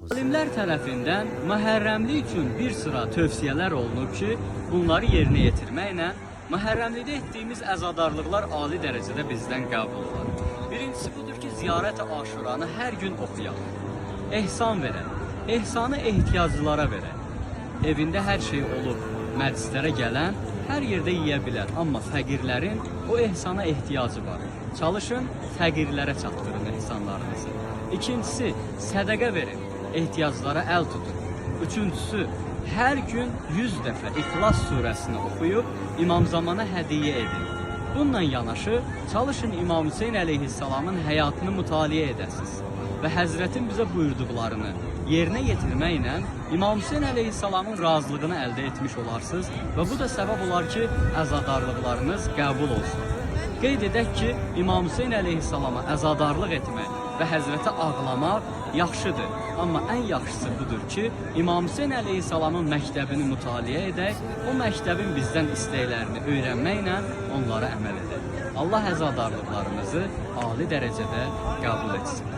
Alimlər tərəfindən məhərrəmlik üçün bir sıra tövsiyələr olunub ki, bunları yerinə yetirməklə məhərrəmlikdə etdiyimiz əzadarlıqlar ali dərəcədə bizdən qəbul olar. Birincisi budur ki, ziyarət-i Aşuranı hər gün oxuyaq. Ehsan verək, ehsanı ehtiyaclılara verək. Evində hər şey olub, məclislərə gələn hər yerdə yeyə bilər, amma fəqirlərin o ehsana ehtiyacı var. Çalışın, fəqirlərə çatdırın ehsanlarınızı. İkincisi, sədəqə verin, ehtiyaclara əl tutun. Üçüncüsü, hər gün 100 dəfə İxlas surəsini oxuyub İmamzamana hədiyyə edin. Bununla yanaşı, çalışın İmam Hüseyin əleyhissalamın həyatını mütaliə edəsiniz və Həzrətin bizə buyurduqlarını yerinə yetirməklə İmam Hüseyin əleyhissalamın razılığını əldə etmiş olarsınız və bu da səbəb olar ki, əzadarlıqlarınız qəbul olsun. Qeyd edək ki, İmam Hüseyin əleyhissalama əzadarlıq etmək və Həzrətə ağlamaq yaxşıdır. Amma ən yaxşısı budur ki, İmam Hüseyin əleyhissalamın məktəbini mütaliə edək, o məktəbin bizdən istəklərini öyrənməklə onlara əməl edək. Allah əzadarlıqlarımızı ali dərəcədə qəbul etsin.